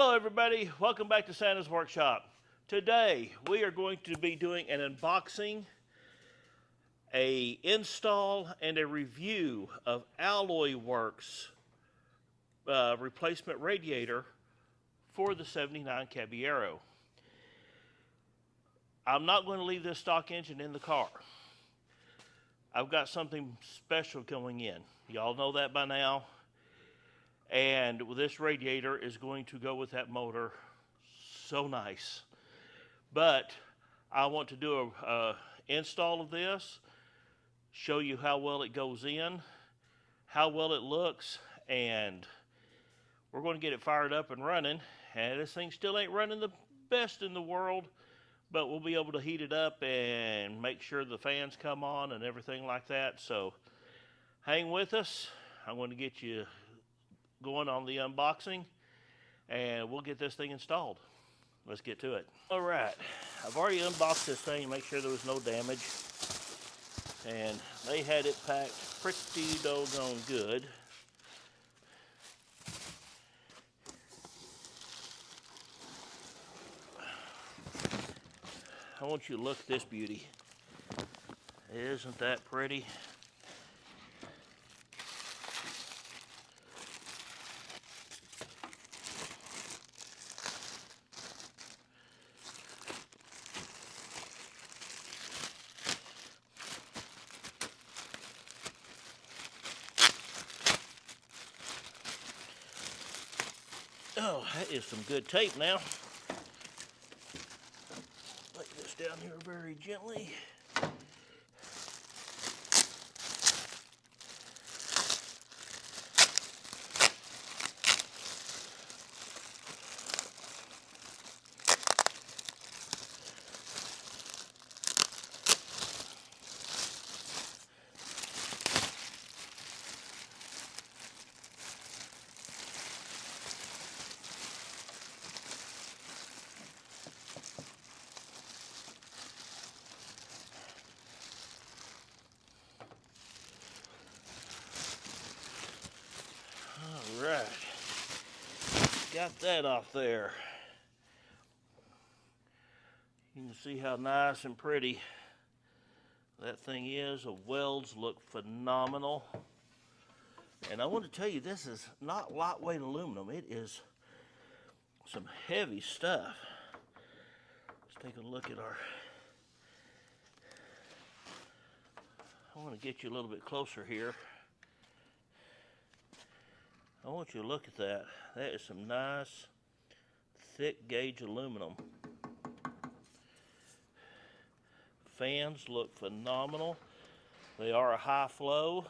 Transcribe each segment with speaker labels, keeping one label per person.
Speaker 1: Hello everybody, welcome back to Santa's Workshop. Today we are going to be doing an unboxing, a install, and a review of Alloyworks replacement radiator for the 79 Caballero. I'm not going to leave this stock engine in the car. I've got something special going in. Y'all know that by now. And this radiator is going to go with that motor so nice. But I want to do a install of this, show you how well it goes in, how well it looks, and we're going to get it fired up and running. And this thing still ain't running the best in the world, but we'll be able to heat it up and make sure the fans come on and everything like that. So hang with us. I'm going to get you going on the unboxing and we'll get this thing installed. Let's get to it. All right, I've already unboxed this thing to make sure there was no damage, and they had it packed pretty doggone good. I want you to look at this beauty. Isn't that pretty? Oh, that is some good tape now. Lay this down here very gently. Right, got that off there. You can see how nice and pretty that thing is. The welds look phenomenal. And I want to tell you, this is not lightweight aluminum. It is some heavy stuff. Let's take a look at our... I want to get you a little bit closer here. I want you to look at that. That is some nice, thick gauge aluminum. Fans look phenomenal. They are a high flow.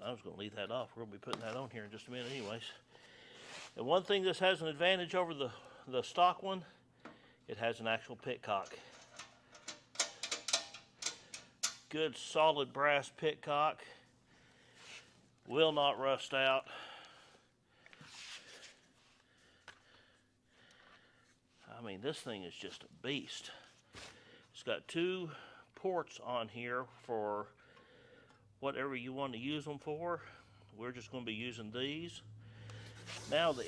Speaker 1: I was going to leave that off. We're going to be putting that on here in just a minute anyways. And one thing this has an advantage over the stock one, it has an actual pitcock. Good solid brass pitcock, will not rust out. I mean, this thing is just a beast. It's got two ports on here for whatever you want to use them for. We're just going to be using these. Now then,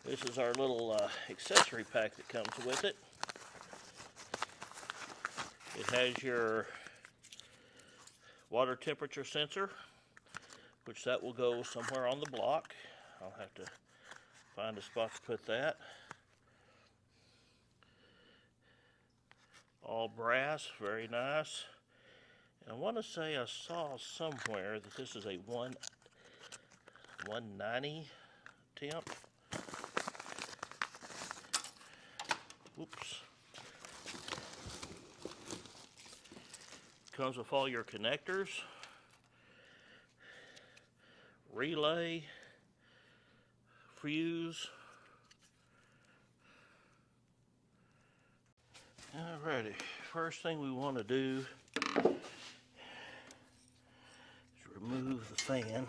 Speaker 1: this is our little accessory pack that comes with it. It has your water temperature sensor, which that will go somewhere on the block. I'll have to find a spot to put that. All brass, very nice. And I want to say I saw somewhere that this is a 190 temp. Oops. Comes with all your connectors, relay, fuse. Alrighty, first thing we want to do is remove the fan.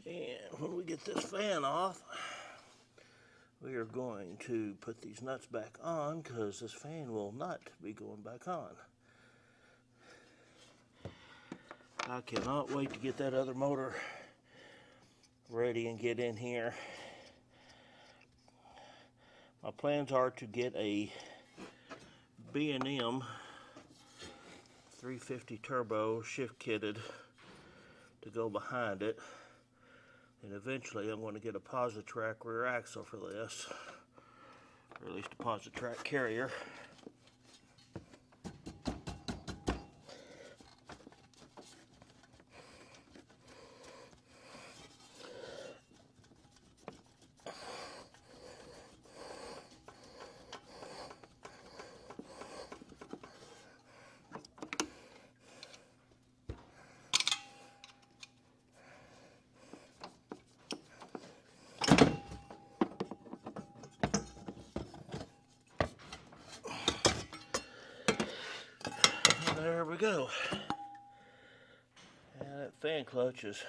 Speaker 1: And when we get this fan off, we are going to put these nuts back on because this fan will not be going back on. I cannot wait to get that other motor ready and get in here. My plans are to get a B&M 350 turbo shift kitted to go behind it, and eventually I'm going to get a Positrack rear axle for this, or at least a Positrack carrier. There we go. And that fan clutch is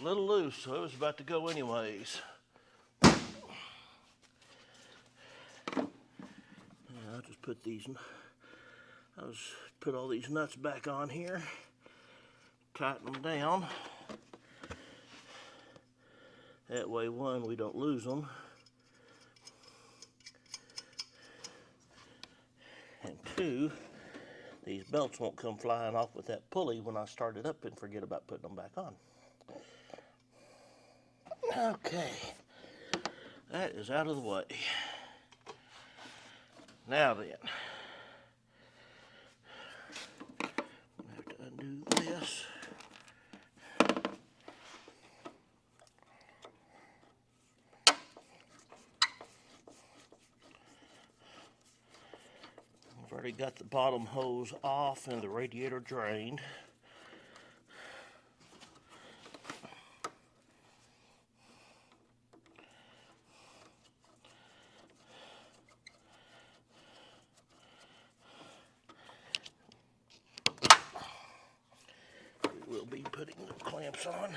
Speaker 1: a little loose, so it was about to go anyways. Now I'll just put all these nuts back on here, tighten them down. That way, one, we don't lose them, and two, these belts won't come flying off with that pulley when I start it up and forget about putting them back on. Okay, that is out of the way. Now then, I have to undo this. I've already got the bottom hose off and the radiator drained. We will be putting the clamps on.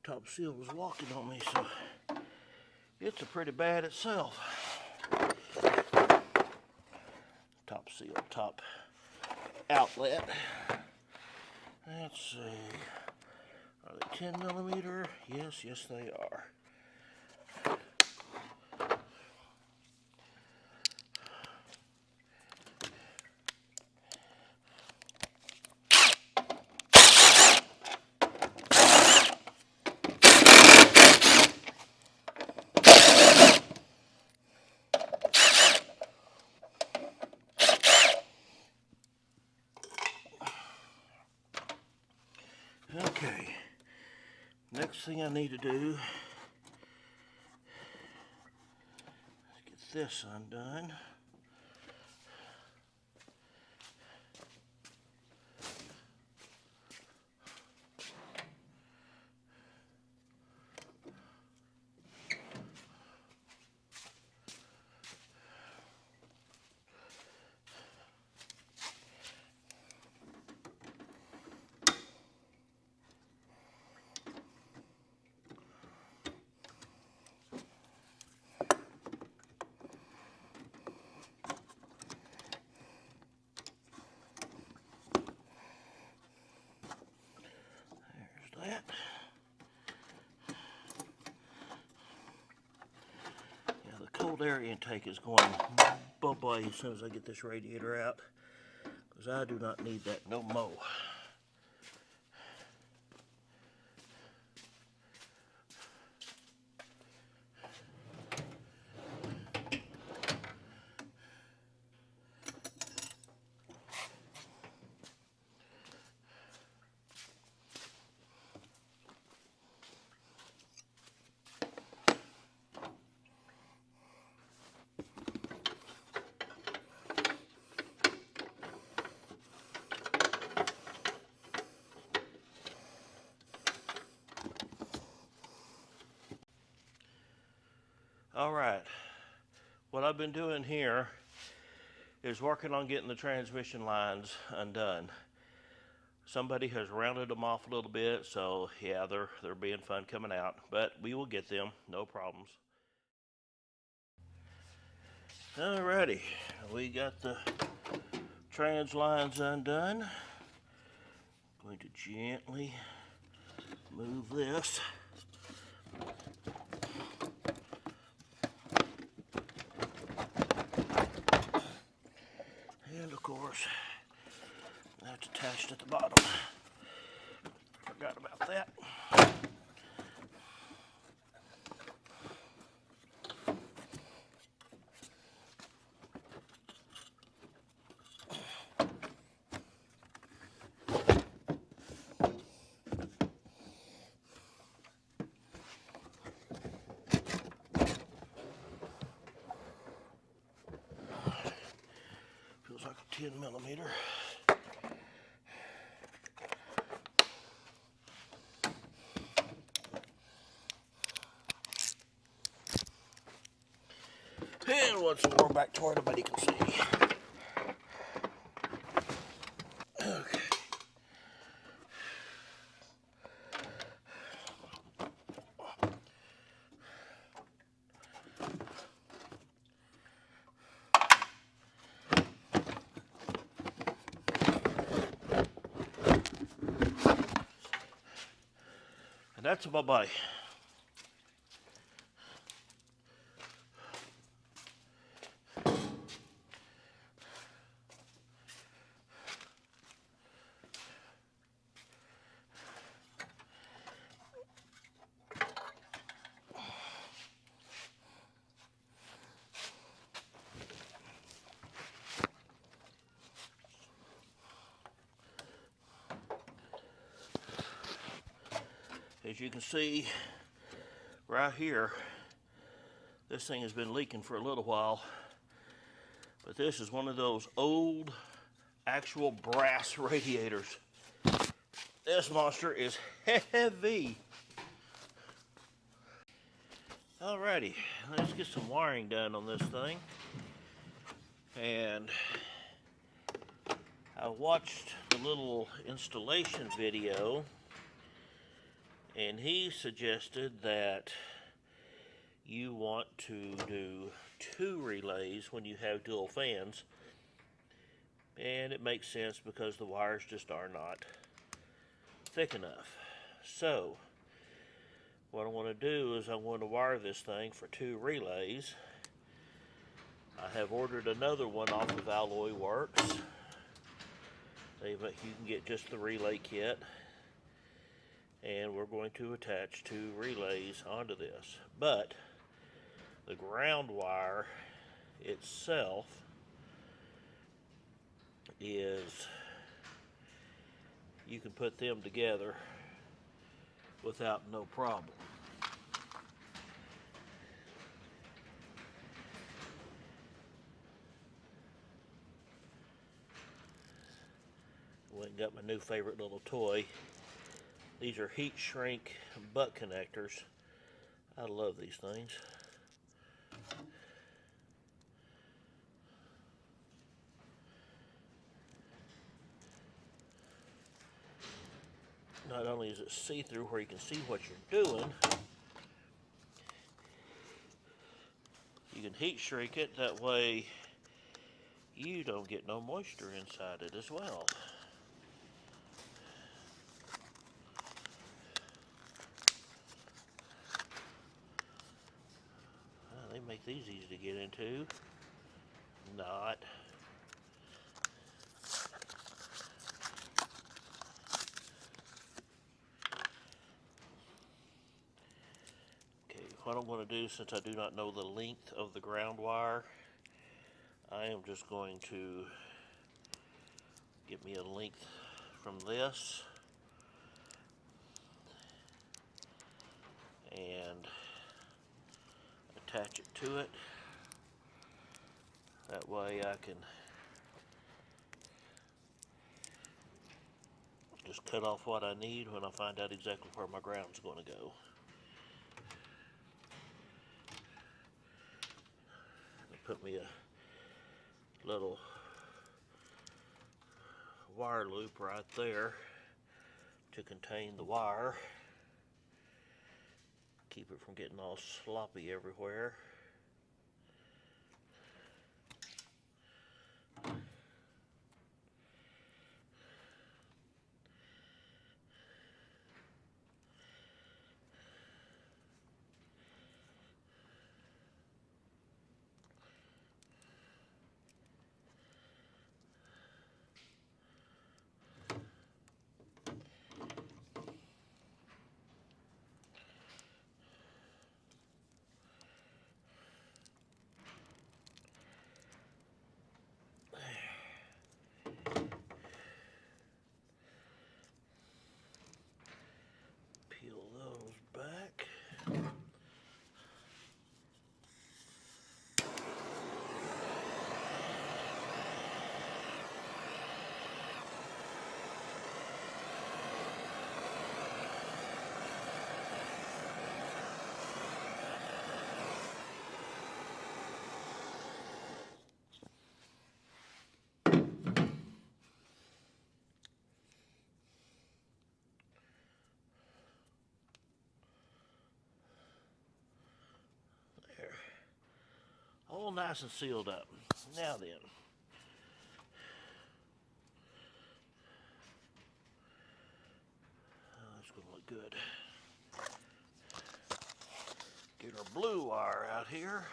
Speaker 1: Top seal was walking on me, so it's a pretty bad itself. Top seal, top outlet. Let's see. Are they 10 millimeter? Yes, yes they are. Okay, next thing I need to do is get this undone. That. cold air intake is going bye-bye as soon as I get this radiator out, because I do not need that no more. All right, what I've been doing here is working on getting the transmission lines undone. Somebody has rounded them off a little bit, so yeah, they're being fun coming out, but we will get them, no problems. Alrighty, we got the trans lines undone. Going to gently move this. And of course, that's attached at the bottom. Forgot about that. Feels like a 10mm. And once more back to where nobody can see. Okay. And that's a bye-bye. As you can see right here, this thing has been leaking for a little while, but this is one of those old actual brass radiators. This monster is heavy. Alrighty, let's get some wiring done on this thing. And I watched the little installation video, and he suggested that you want to do 2 relays when you have dual fans. And it makes sense because the wires just are not thick enough. So what I want to do is I want to wire this thing for 2 relays. I have ordered another one off of Alloyworks. You can get just the relay kit. And we're going to attach 2 relays onto this. But the ground wire itself is, you can put them together without no problem. Went and got my new favorite little toy. These are heat shrink butt connectors. I love these things. Not only is it see-through where you can see what you're doing, you can heat shrink it, that way you don't get no moisture inside it as well. They make these easy to get into. Not. Okay, what I'm going to do, since I do not know the length of the ground wire, I am just going to get me a length from this and attach it to it. That way I can just cut off what I need when I find out exactly where my ground's going to go. Put me a little wire loop right there to contain the wire. Keep it from getting all sloppy everywhere. Peel those back. All nice and sealed up. Now then, that's going to look good. Get our blue wire out here.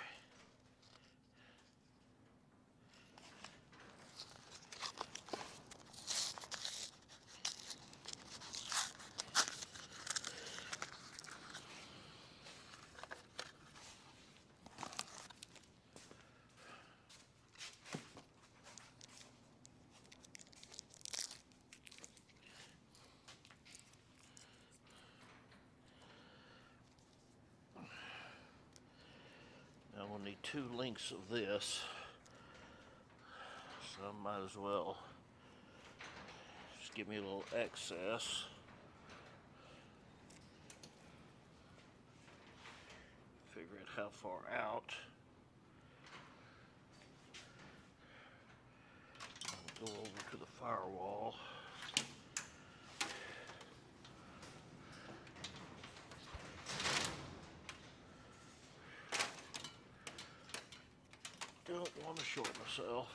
Speaker 1: Now we'll need 2 lengths of this, so I might as well just give me a little excess. Figure out how far out. I'll go over to the firewall. Don't want to short myself.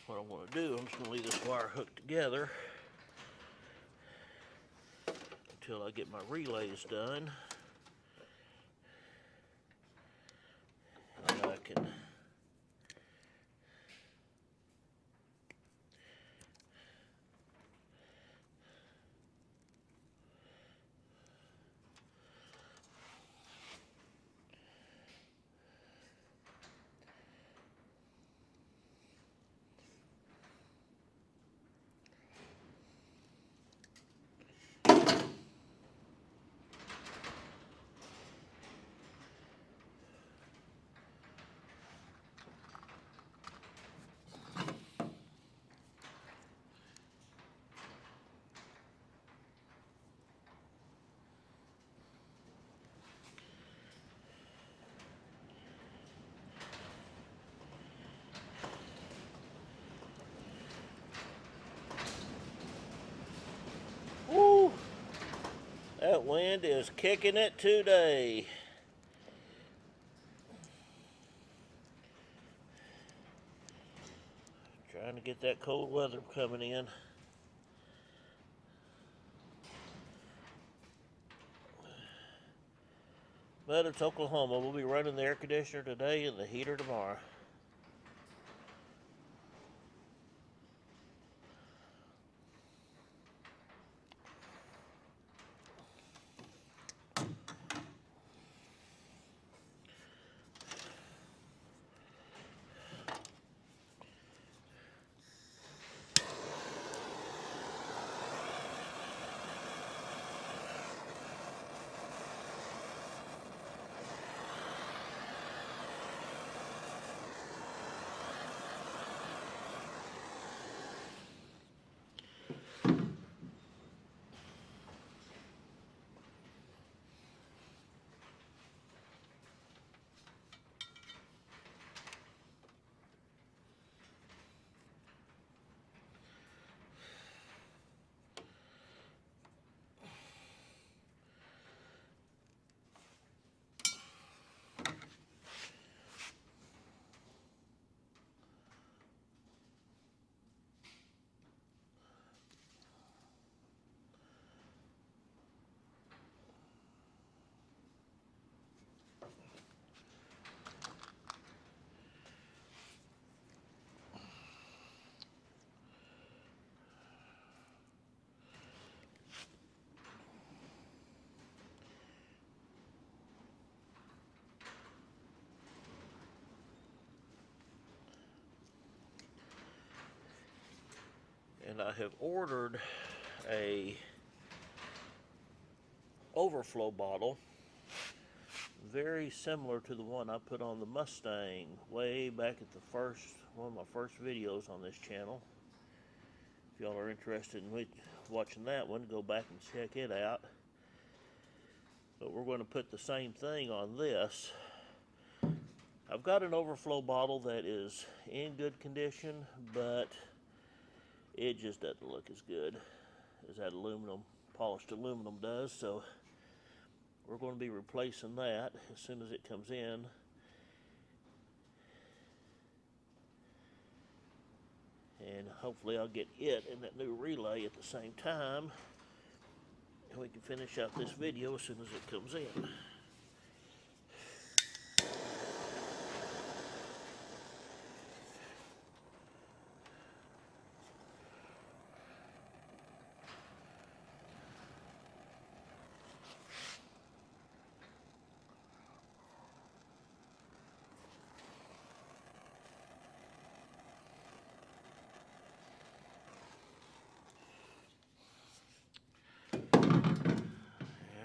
Speaker 1: What I want to do, I'm just going to leave this wire hooked together until I get my relays done. And I can That wind is kicking it today. Trying to get that cold weather coming in. But it's Oklahoma. We'll be running the air conditioner today and the heater tomorrow. And I have ordered a overflow bottle very similar to the one I put on the Mustang way back at the one of my first videos on this channel. If y'all are interested in watching that one, go back and check it out. But we're going to put the same thing on this. I've got an overflow bottle that is in good condition, but it just doesn't look as good as that polished aluminum does, so we're going to be replacing that as soon as it comes in. And hopefully I'll get it and that new relay at the same time, and we can finish out this video as soon as it comes in.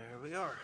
Speaker 1: There we are.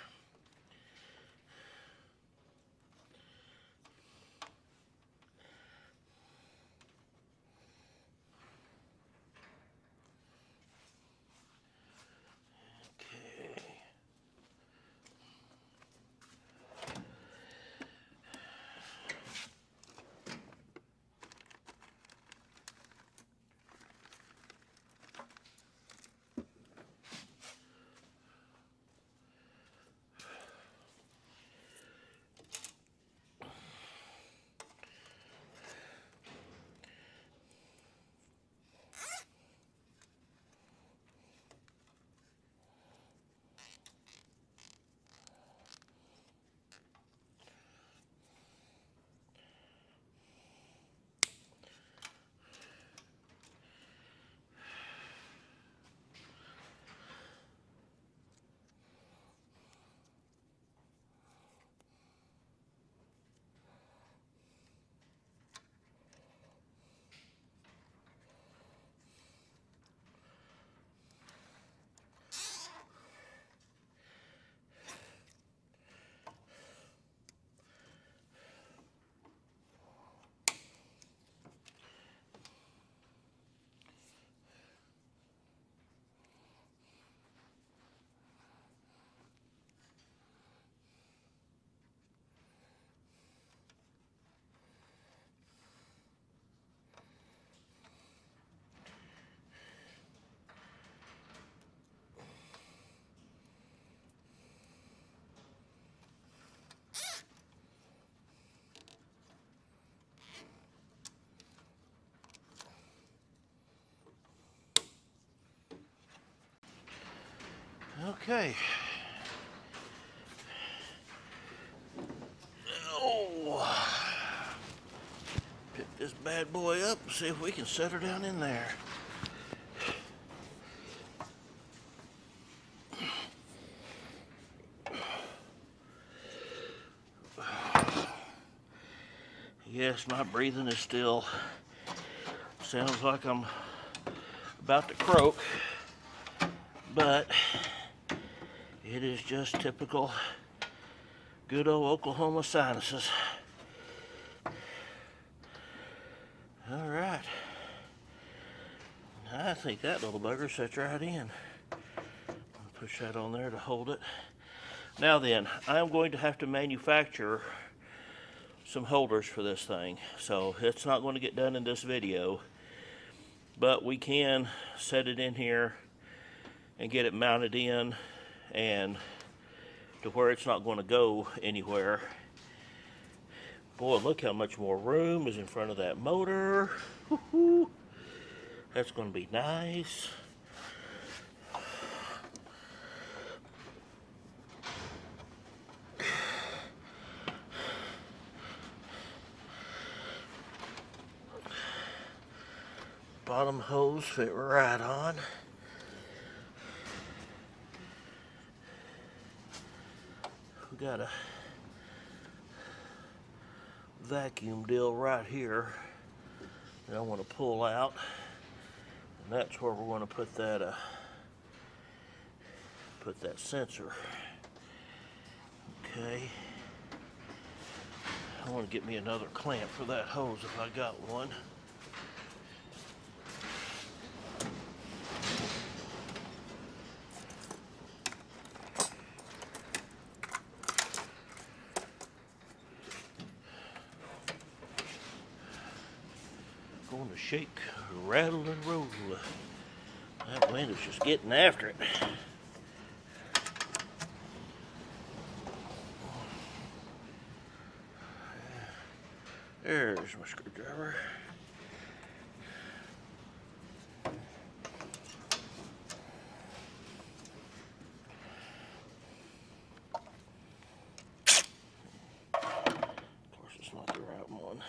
Speaker 1: Okay. Oh. Pick this bad boy up and see if we can set her down in there. Yes, my breathing is still, sounds like I'm about to croak, but it is just typical good old Oklahoma sinuses. All right, I think that little bugger sets right in. I'll push that on there to hold it. Now then, I'm going to have to manufacture some holders for this thing, so it's not going to get done in this video, but we can set it in here and get it mounted in and to where it's not going to go anywhere. Boy, look how much more room is in front of that motor. Woo-hoo. That's going to be nice. Bottom hose fit right on. We got a vacuum deal right here that I want to pull out, and that's where we're going to put that sensor. Okay. I want to get me another clamp for that hose if I got one. Going to shake, rattle, and roll. That wind is just getting after it. There's my screwdriver. Of course, it's not the right one.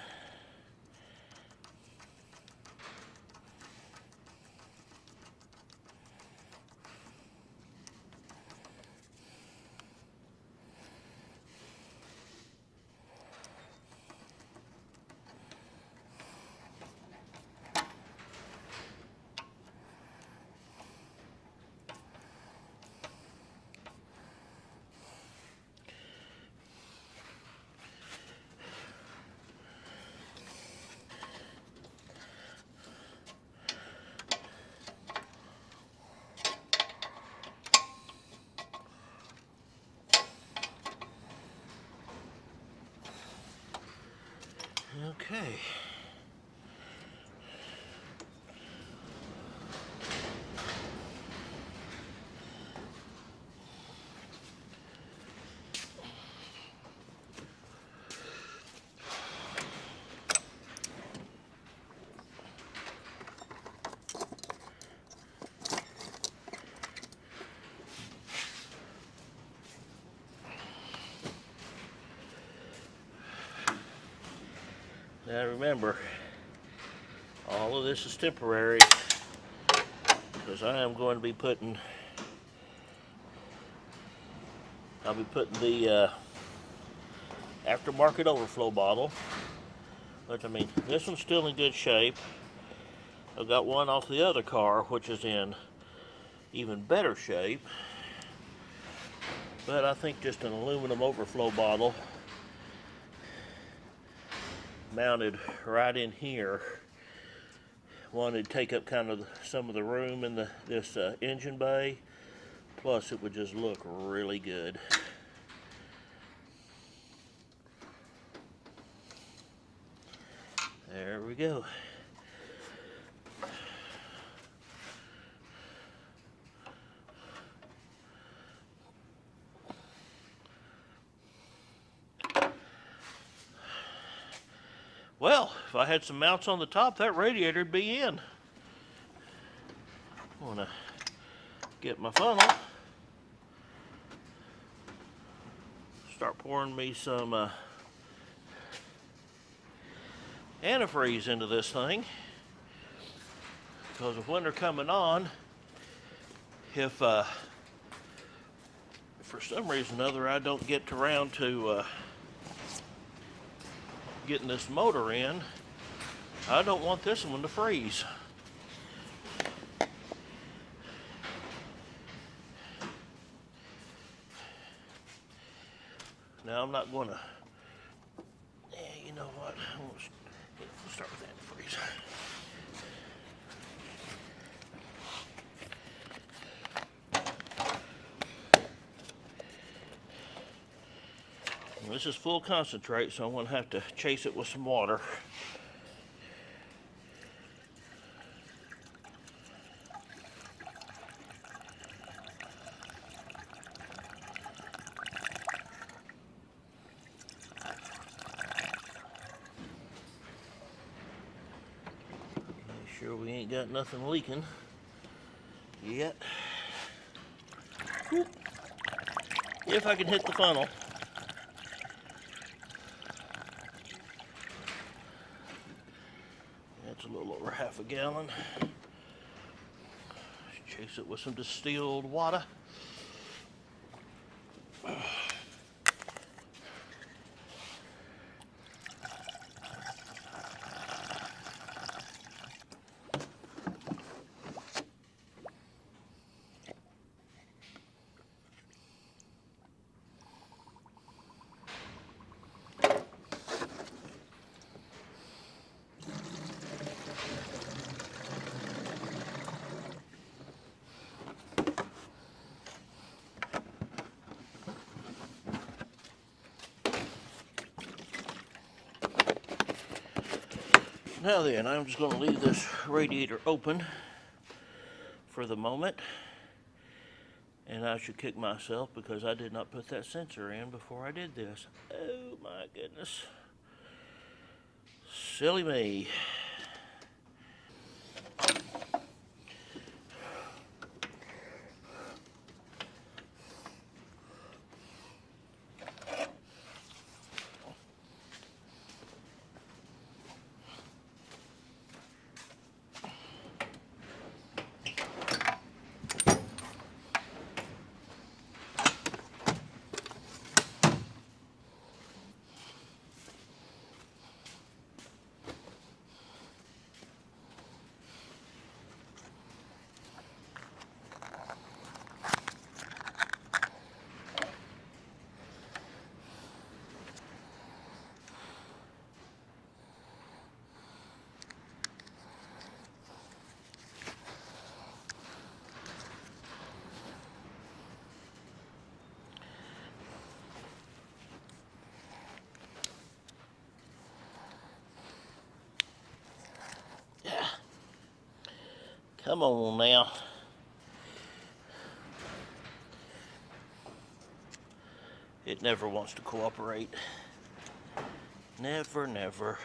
Speaker 1: Okay. Now remember, all of this is temporary because I am going to be putting, I'll be putting the aftermarket overflow bottle, which I mean, this one's still in good shape. I've got one off the other car which is in even better shape, but I think just an aluminum overflow bottle mounted right in here, wanted to take up kind of some of the room in this engine bay, plus it would just look really good. There we go. Well, if I had some mounts on the top, that radiator would be in. I want to get my funnel. pouring me some antifreeze into this thing, because with winter coming on, if for some reason or other I don't get around to getting this motor in, I don't want this one to freeze. Now I'm not going to, you know what, we'll start with antifreeze. This is full concentrate, so I'm going to have to chase it with some water. Make sure we ain't got nothing leaking yet. Whoop. If I can hit the funnel. That's a little over half a gallon. Chase it with some distilled water. Now then, I'm just going to leave this radiator open for the moment, and I should kick myself because I did not put that sensor in before I did this. Oh my goodness. Silly me. Come on now. It never wants to cooperate. Never, never.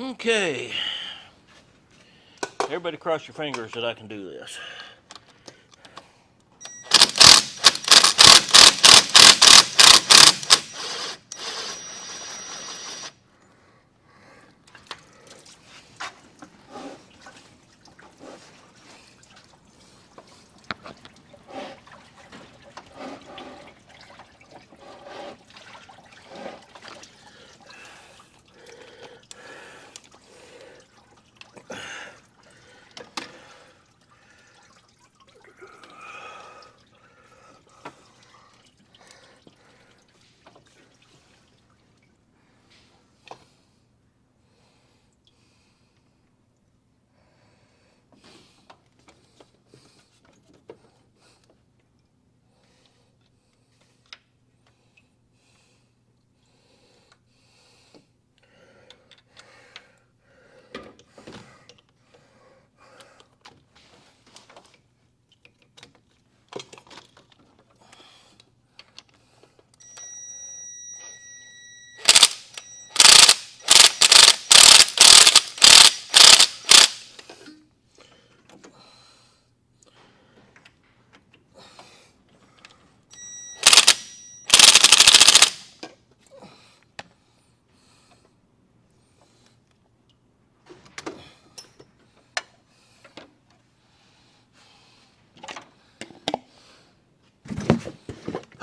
Speaker 1: Okay. Everybody cross your fingers that I can do this.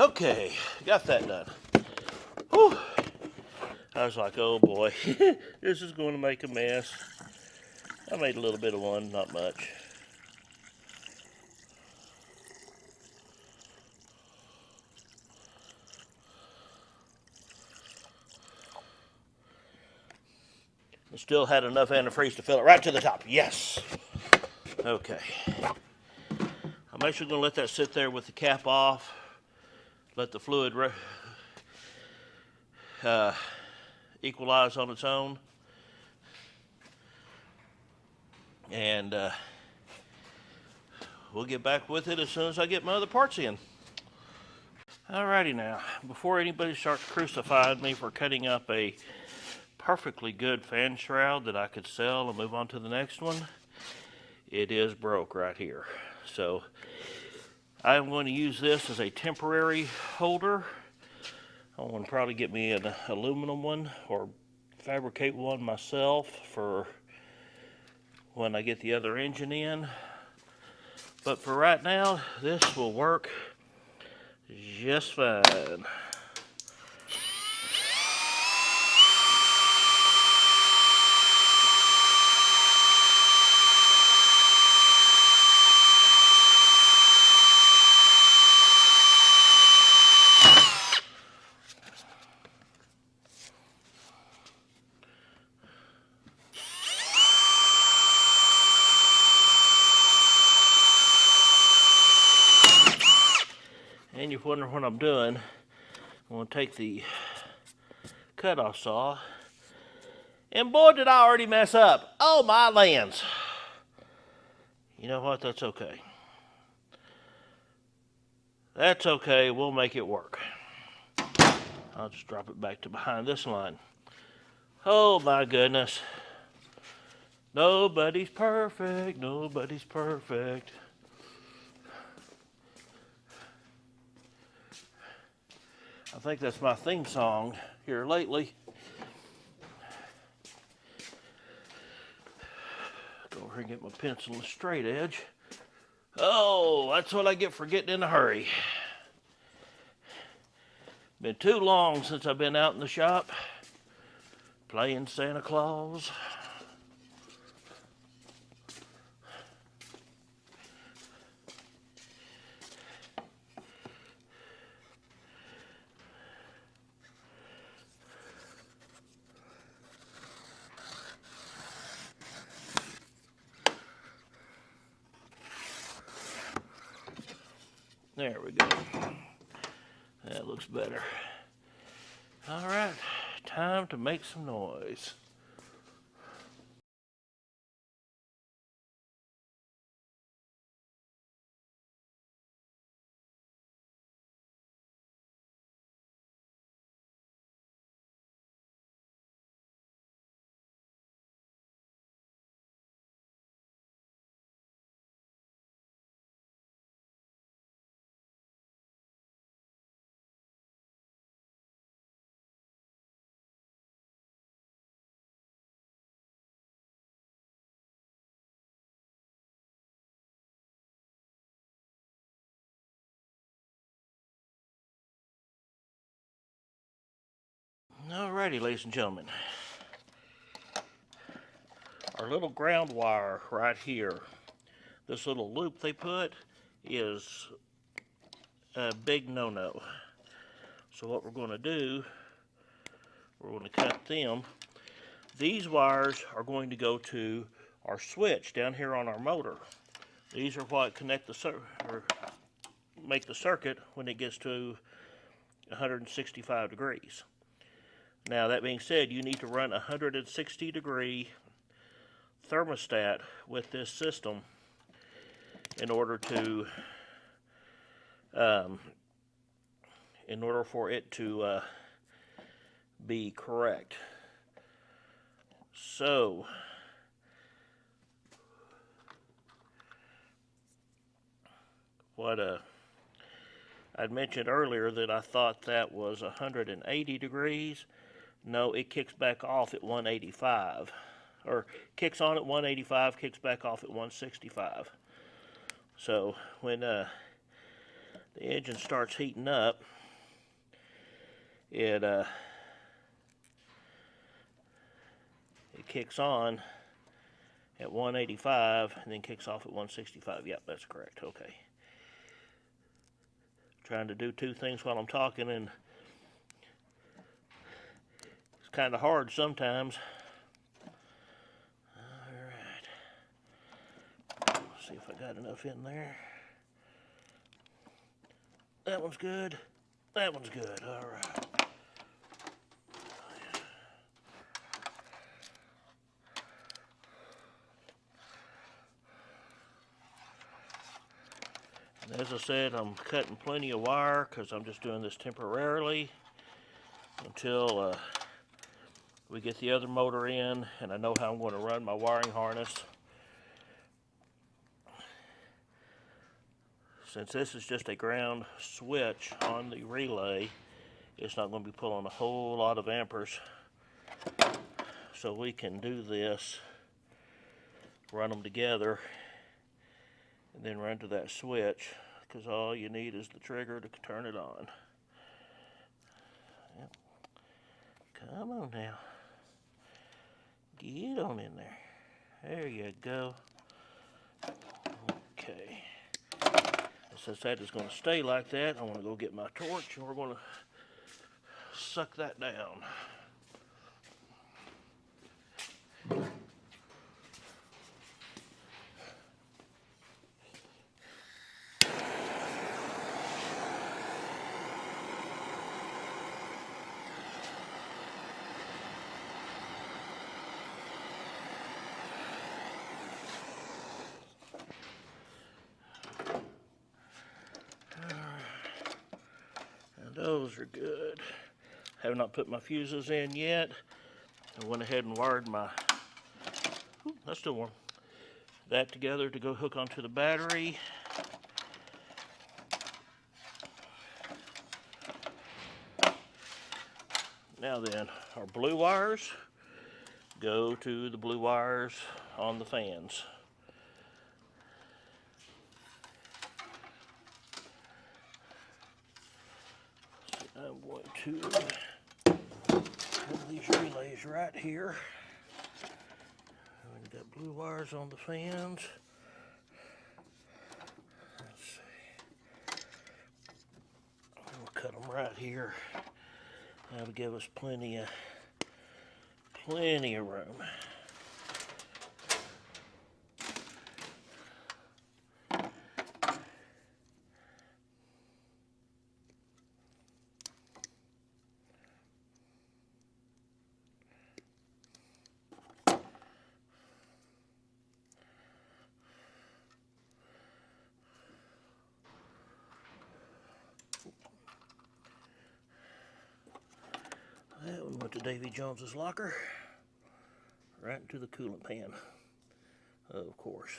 Speaker 1: Okay, got that done. Whew. I was like, oh boy, this is going to make a mess. I made a little bit of one, not much. I still had enough antifreeze to fill it right to the top. Yes. Okay. I'm actually going to let that sit there with the cap off. Let the fluid equalize on its own. And we'll get back with it as soon as I get my other parts in. Alrighty now, before anybody starts crucifying me for cutting up a perfectly good fan shroud that I could sell and move on to the next one, it is broke right here. So I'm going to use this as a temporary holder. I'm going to probably get me an aluminum one or fabricate one myself for when I get the other engine in. But for right now, this will work just fine. And you're wondering what I'm doing. I'm going to take the cutoff saw, and boy did I already mess up. Oh my lands. You know what, that's okay. That's okay, we'll make it work. I'll just drop it back to behind this line. Oh my goodness. Nobody's perfect, nobody's perfect. I think that's my theme song here lately. Go over here and get my pencil and straight edge. Oh, that's what I get for getting in a hurry. Been too long since I've been out in the shop playing Santa Claus. There we go. That looks better. All right, time to make some noise. Alrighty, ladies and gentlemen. Our little ground wire right here, this little loop they put is a big no-no. So what we're going to do, we're going to cut them. These wires are going to go to our switch down here on our motor. These are what connect the or make the circuit when it gets to 165 degrees. Now that being said, you need to run a 160 degree thermostat with this system in order for it to be correct. So what I'd mentioned earlier that I thought that was 180 degrees. No, it kicks back off at 185. Or kicks on at 185, kicks back off at 165. So when the engine starts heating up, it kicks on at 185 and then kicks off at 165. Yep, that's correct. Okay. Trying to do two things while I'm talking, and it's kind of hard sometimes. Alright. See if I got enough in there. That one's good. That one's good. Alright. As I said, I'm cutting plenty of wire because I'm just doing this temporarily until we get the other motor in and I know how I'm going to run my wiring harness. Since this is just a ground switch on the relay, it's not going to be pulling a whole lot of amperes. So we can do this, run them together, and then run to that switch, because all you need is the trigger to turn it on. Yep. Come on now. Get on in there. There you go. Okay. Since that is going to stay like that, I want to go get my torch and we're going to suck that down. Those are good. Have not put my fuses in yet. I went ahead and wired my, that's still warm, that together to go hook onto the battery. Now then, our blue wires go to the blue wires on the fans. I'm going to put these relays right here. We've got blue wires on the fans. Let's see. We'll cut them right here. That'll give us plenty of room. That one went to Davy Jones's locker, right into the coolant pan, of course.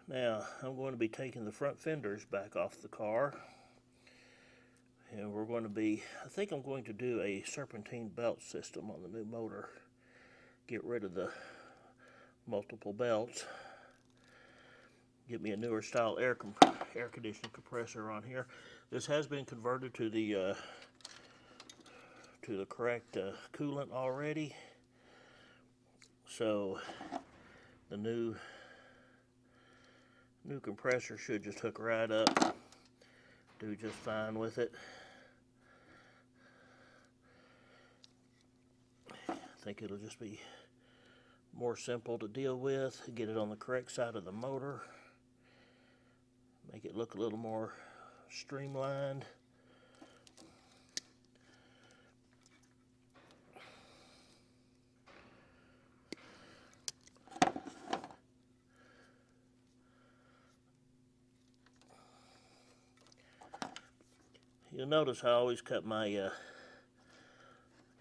Speaker 1: Now, I'm going to be taking the front fenders back off the car, and we're going to be, I think I'm going to do a serpentine belt system on the new motor. Get rid of the multiple belts. Get me a newer style air conditioning compressor on here. This has been converted to the correct coolant already, so the new compressor should just hook right up, do just fine with it. I think it'll just be more simple to deal with, get it on the correct side of the motor, make it look a little more streamlined. You'll notice I always cut my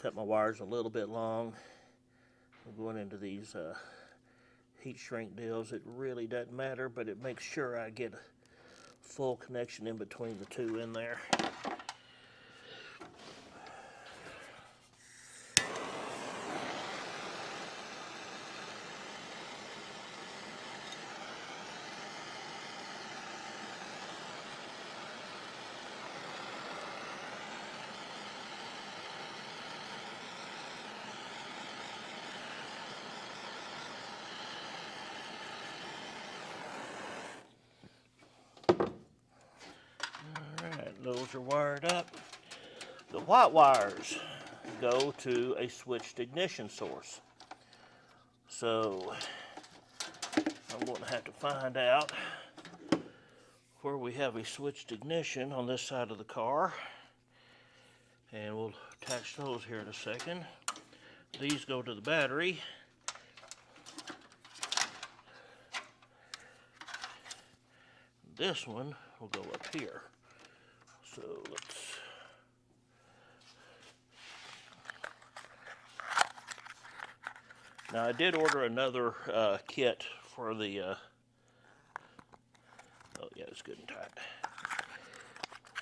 Speaker 1: wires a little bit long. I'm going into these heat shrink deals. It really doesn't matter, but it makes sure I get a full connection in between the two in there. Those are wired up. The white wires go to a switched ignition source. So I'm going to have to find out where we have a switched ignition on this side of the car. And we'll attach those here in a second. These go to the battery. This one will go up here. So let's now I did order another kit for the oh yeah, it's good and tight,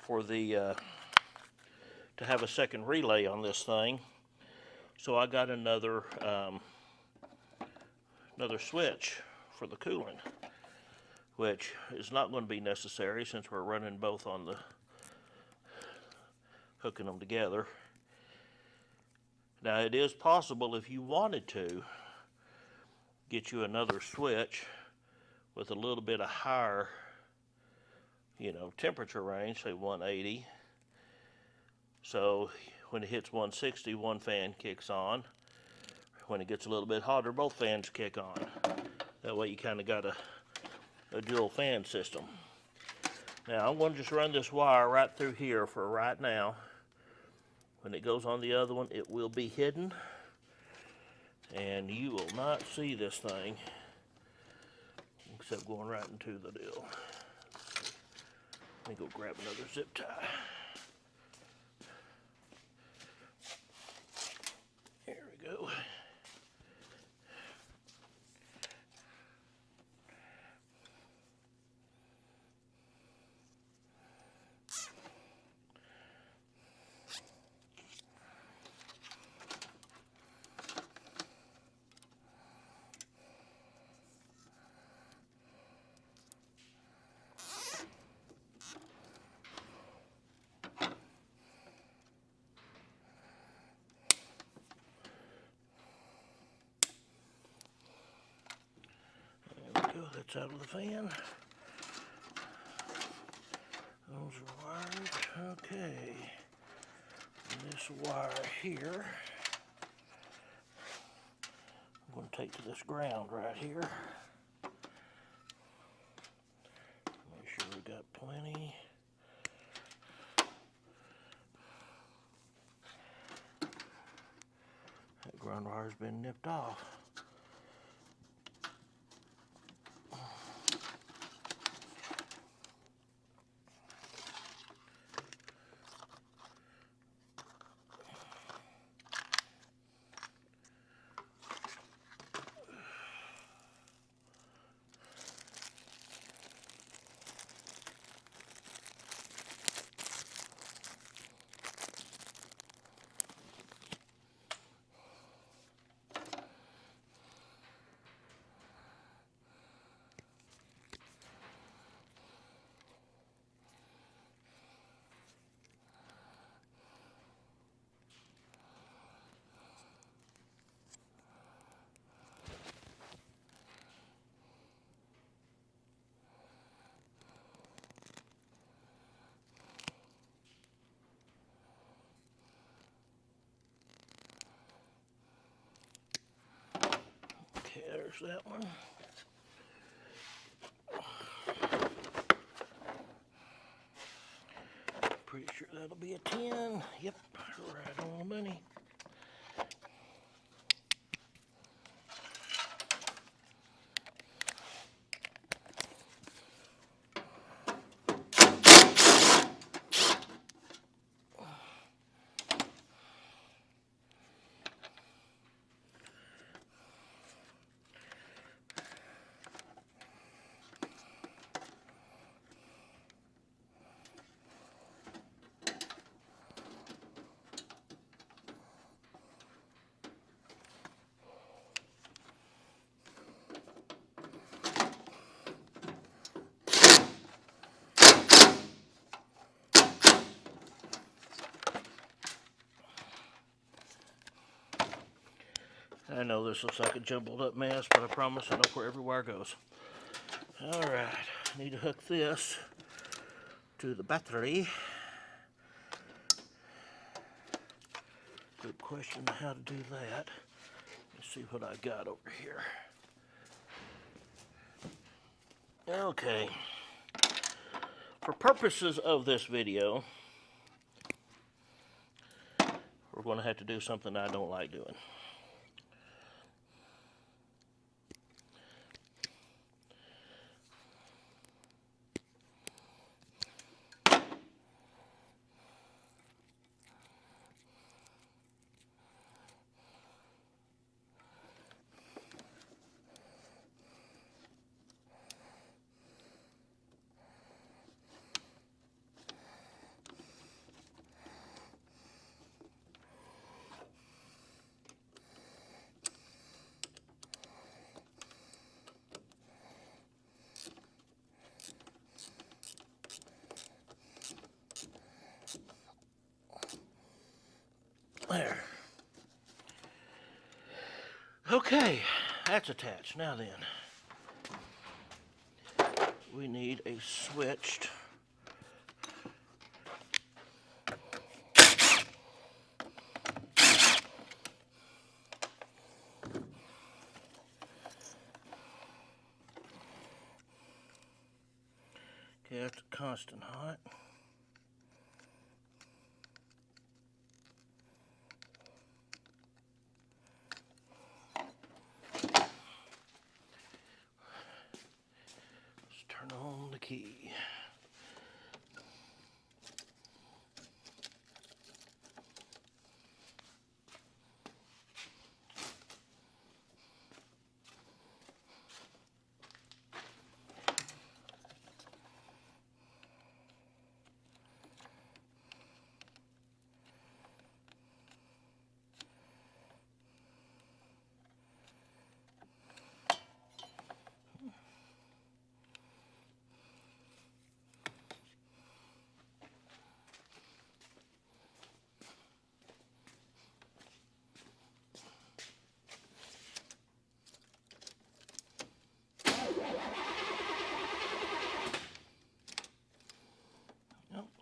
Speaker 1: for the to have a second relay on this thing. So I got another switch for the coolant, which is not going to be necessary since we're running both on the hooking them together. Now it is possible, if you wanted to, get you another switch with a little bit of higher, temperature range, say 180. So when it hits 160, one fan kicks on. When it gets a little bit hotter, both fans kick on. That way you kind of got a dual fan system. Now I'm going to just run this wire right through here for right now. When it goes on the other one, it will be hidden, and you will not see this thing except going right into the deal. Let me go grab another zip tie. There we go. That's out of the fan. Those are wired. Okay. And this wire here, I'm going to take to this ground right here. Make sure we got plenty. That ground wire's been nipped off. There's that one. Pretty sure that'll be a 10. Yep, right on the money. I know this looks like a jumbled up mess, but I promise I know where every wire goes. Alright, need to hook this to the battery. Good question how to do that. Let's see what I got over here. Okay. For purposes of this video, we're going to have to do something I don't like doing. There. Okay, that's attached. Now then, we need a switched okay, that's constant hot. Turn on the key.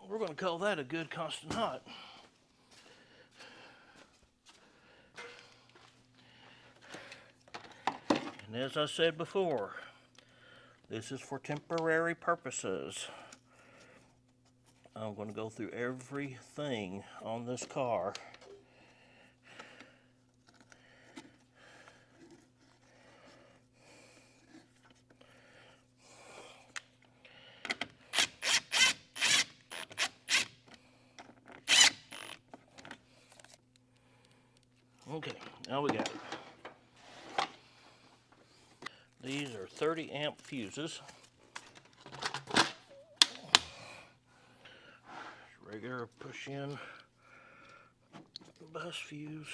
Speaker 1: We're going to call that a good constant hot. And as I said before, this is for temporary purposes. I'm going to go through everything on this car. Okay, now we got it. These are 30 amp fuses. Regular push in bus fuse.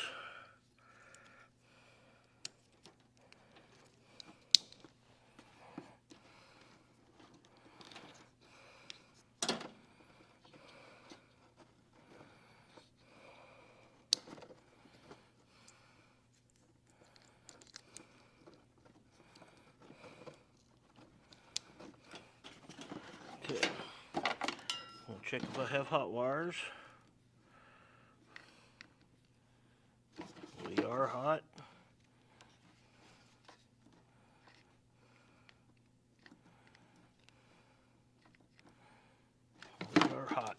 Speaker 1: Okay, we'll check if I have hot wires. We are hot. We are hot.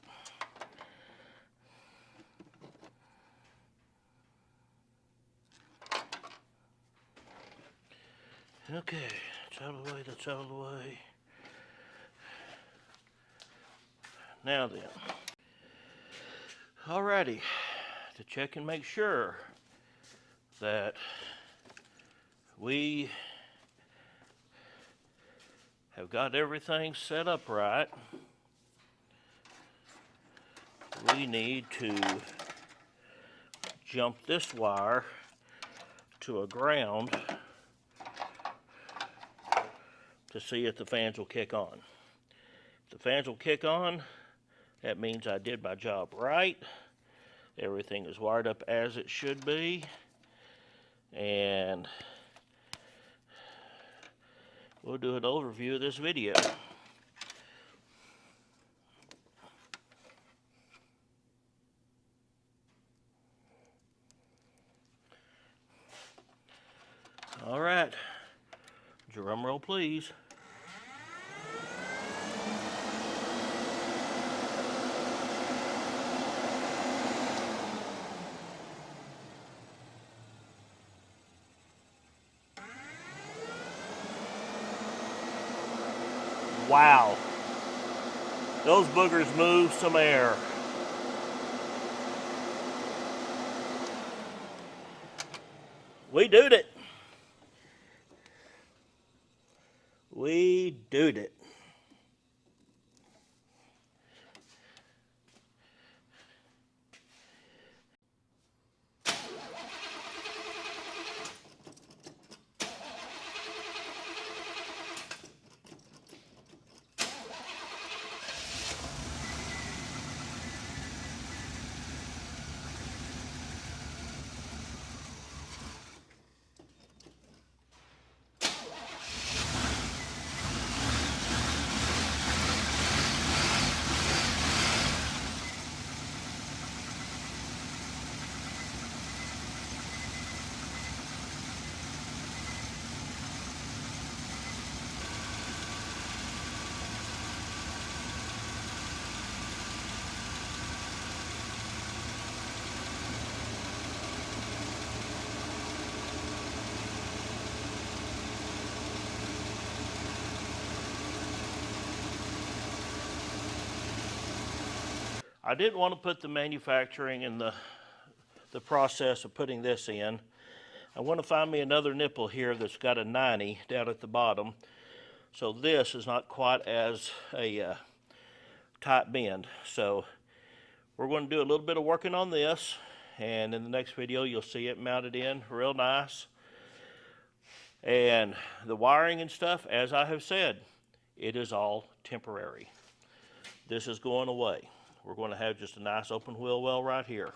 Speaker 1: Okay, that's out of the way, that's out of the way. Now then, alrighty, to check and make sure that we have got everything set up right, we need to jump this wire to a ground to see if the fans will kick on. If the fans will kick on, that means I did my job right. Everything is wired up as it should be. and we'll do an overview of this video. All right, drum roll please. Wow, those boogers move some air. We doed it. We doed it. I didn't want to put the manufacturing and the process of putting this in. I want to find me another nipple here that's got a 90 down at the bottom. So this is not quite as a tight bend. So we're going to do a little bit of working on this, and in the next video you'll see it mounted in real nice. And the wiring and stuff, as I have said, it is all temporary. This is going away. We're going to have just a nice open wheel well right here.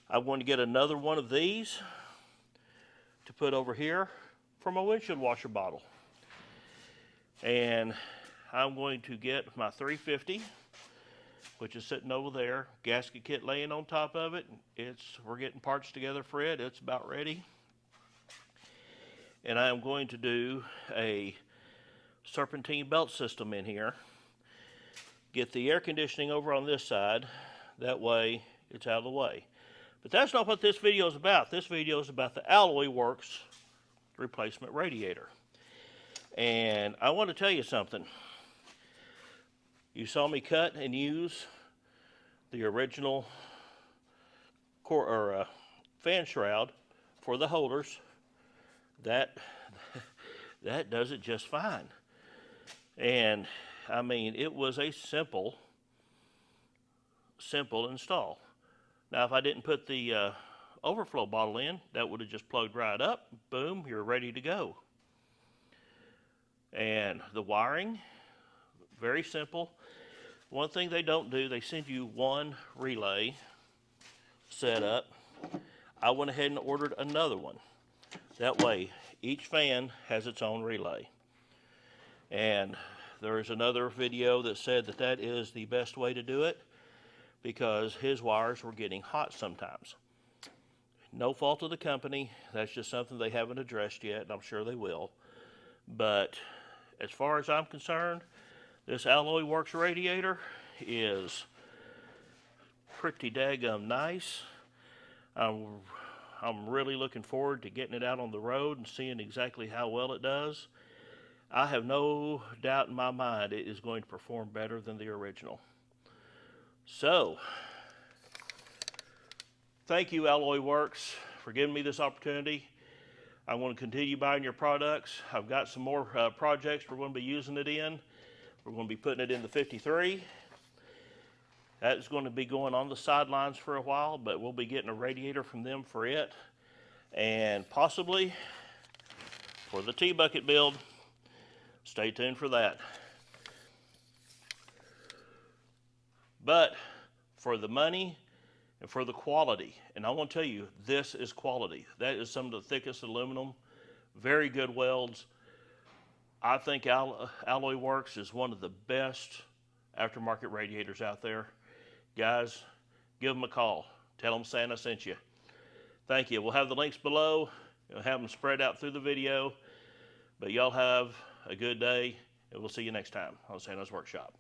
Speaker 1: I'm going to get another one of these to put over here for my windshield washer bottle. And I'm going to get my 350, which is sitting over there, gasket kit laying on top of it. We're getting parts together for it. It's about ready. And I am going to do a serpentine belt system in here. Get the air conditioning over on this side. That way it's out of the way. But that's not what this video is about. This video is about the Alloyworks replacement radiator. And I want to tell you something. You saw me cut and use the original fan shroud for the holders. That does it just fine. And I mean, it was a simple install. Now, if I didn't put the overflow bottle in, that would have just plugged right up. Boom, you're ready to go. And the wiring, very simple. One thing they don't do, they send you one relay setup. I went ahead and ordered another one. That way, each fan has its own relay. And there's another video that said that that is the best way to do it because his wires were getting hot sometimes. No fault of the company. That's just something they haven't addressed yet, and I'm sure they will. But as far as I'm concerned, this Alloyworks radiator is pretty daggum nice. I'm really looking forward to getting it out on the road and seeing exactly how well it does. I have no doubt in my mind it is going to perform better than the original. So, thank you, Alloyworks, for giving me this opportunity. I want to continue buying your products. I've got some more projects we're going to be using it in. We're going to be putting it in the 53. That's going to be going on the sidelines for a while, but we'll be getting a radiator from them for it. And possibly for the T-bucket build. Stay tuned for that. But for the money and for the quality. And I want to tell you, this is quality. That is some of the thickest aluminum, very good welds. I think Alloyworks is one of the best aftermarket radiators out there. Guys, give them a call. Tell them Santa sent you. Thank you. We'll have the links below. We'll have them spread out through the video. But y'all have a good day, and we'll see you next time on Santa's Workshop.